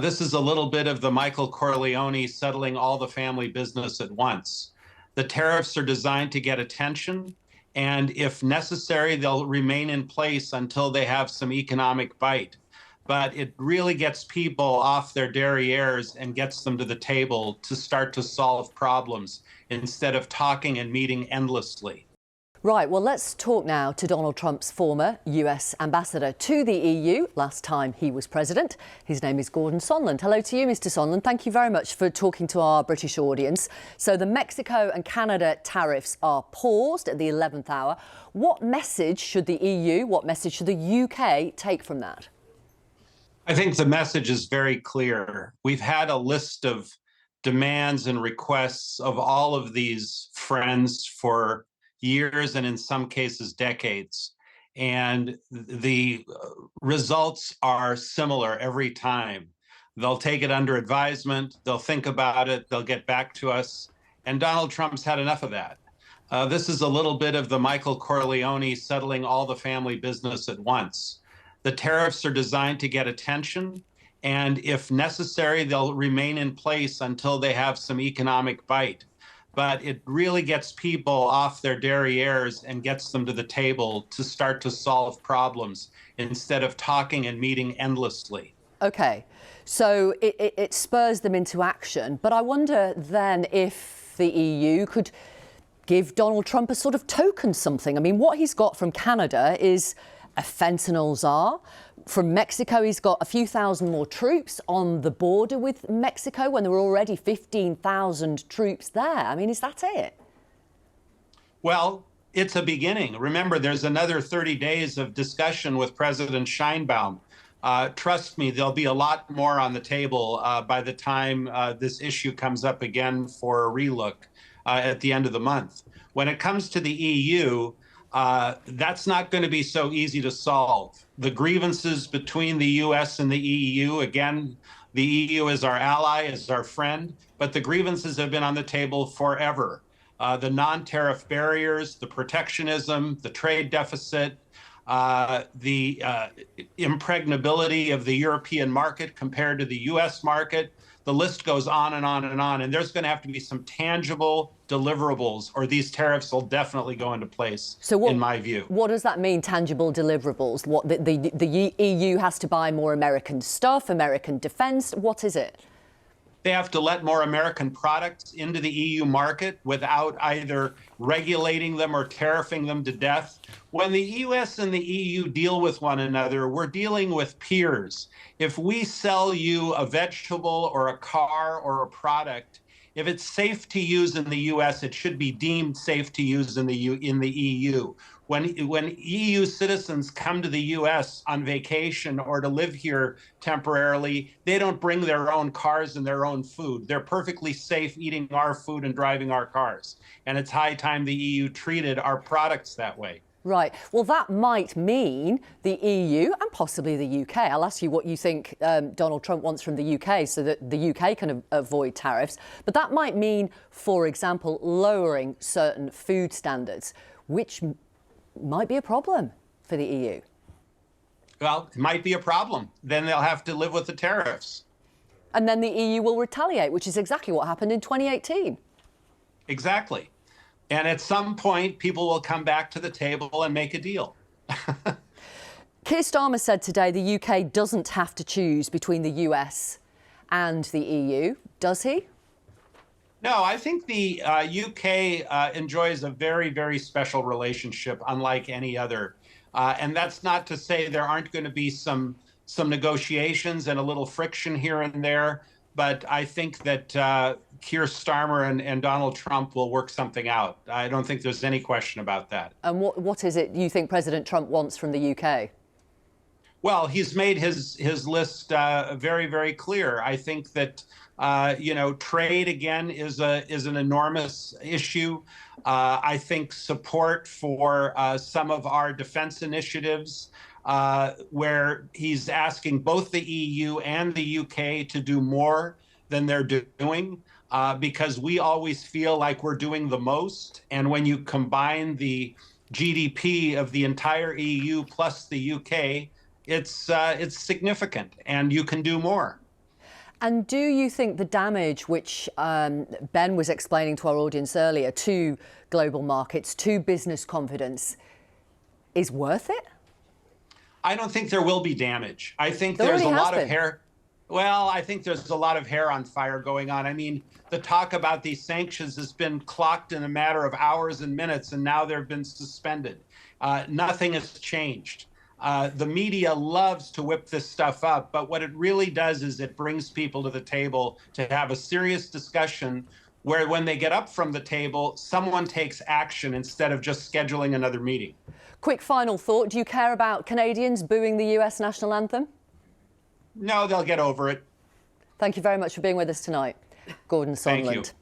This is a little bit of the Michael Corleone settling all the family business at once. The tariffs are designed to get attention, and if necessary, they'll remain in place until they have some economic bite. But it really gets people off their derrieres and gets them to the table to start to solve problems instead of talking and meeting endlessly. Right, well, let's talk now to Donald Trump's former US ambassador to the EU, last time he was president. His name is Gordon Sondland. Hello to you, Mr. Sondland. Thank you very much for talking to our British audience. So the Mexico and Canada tariffs are paused at the 11th hour. What message should the EU, what message should the UK take from that? I think the message is very clear. We've had a list of demands and requests of all of these friends for years and in some cases decades. And the results are similar every time. They'll take it under advisement, they'll think about it, they'll get back to us. And Donald Trump's had enough of that. This is a little bit of the Michael Corleone settling all the family business at once. The tariffs are designed to get attention, and if necessary, they'll remain in place until they have some economic bite. But it really gets people off their derrieres and gets them to the table to start to solve problems instead of talking and meeting endlessly. OK, so it spurs them into action. But I wonder then if the EU could give Donald Trump a sort of token something. I mean, what he's got from Canada is a fentanyl czar. From Mexico, he's got a few thousand more troops on the border with Mexico when there were already 15,000 troops there. I mean, is that it? Well, it's a beginning. Remember, there's another 30 days of discussion with President Sheinbaum. Trust me, there'll be a lot more on the table by the time this issue comes up again for a relook at the end of the month. When it comes to the EU, that's not going to be so easy to solve. The grievances between the U.S. and the EU, again, the EU is our ally, is our friend, but the grievances have been on the table forever. The non-tariff barriers, the protectionism, the trade deficit, the impregnability of the European market compared to the U.S. market. The list goes on and on and on. And there's going to have to be some tangible deliverables, or these tariffs will definitely go into place, in my view. What does that mean, tangible deliverables? What, the EU has to buy more American stuff, American defense? What is it? They have to let more American products into the EU market without either regulating them or tariffing them to death. When the US and the EU deal with one another, we're dealing with peers. If we sell you a vegetable or a car or a product, if it's safe to use in the US, it should be deemed safe to use in the EU. When EU citizens come to the US on vacation or to live here temporarily, they don't bring their own cars and their own food. They're perfectly safe eating our food and driving our cars. And it's high time the EU treated our products that way. Right. Well, that might mean the EU and possibly the UK. I'll ask you what you think Donald Trump wants from the UK so that the UK can avoid tariffs. But that might mean, for example, lowering certain food standards, which might be a problem for the EU. Well, it might be a problem. Then they'll have to live with the tariffs. And then the EU will retaliate, which is exactly what happened in 2018. Exactly. And at some point, people will come back to the table and make a deal. Keir Starmer said today the UK doesn't have to choose between the US and the EU, does he? No, I think the UK enjoys a very, very special relationship, unlike any other. And that's not to say there aren't going to be some negotiations and a little friction here and there. But I think that Keir Starmer and Donald Trump will work something out. I don't think there's any question about that. And what is it you think President Trump wants from the UK? Well, he's made his list very, very clear. I think that trade again is an enormous issue. I think support for some of our defense initiatives, where he's asking both the EU and the UK to do more than they're doing, because we always feel like we're doing the most. And when you combine the GDP of the entire EU plus the UK, it's significant, and you can do more. And do you think the damage which Ben was explaining to our audience earlier to global markets, to business confidence, is worth it? I don't think there will be damage. I think There there's a already has lot of been. hair. Well, I think there's a lot of hair on fire going on. I mean, the talk about these sanctions has been clocked in a matter of hours and minutes, and now they've been suspended. Nothing has changed. The media loves to whip this stuff up, but what it really does is it brings people to the table to have a serious discussion where when they get up from the table, someone takes action instead of just scheduling another meeting. Quick final thought. Do you care about Canadians booing the US national anthem? No, they'll get over it. Thank you very much for being with us tonight, Gordon Thank you. Sondland.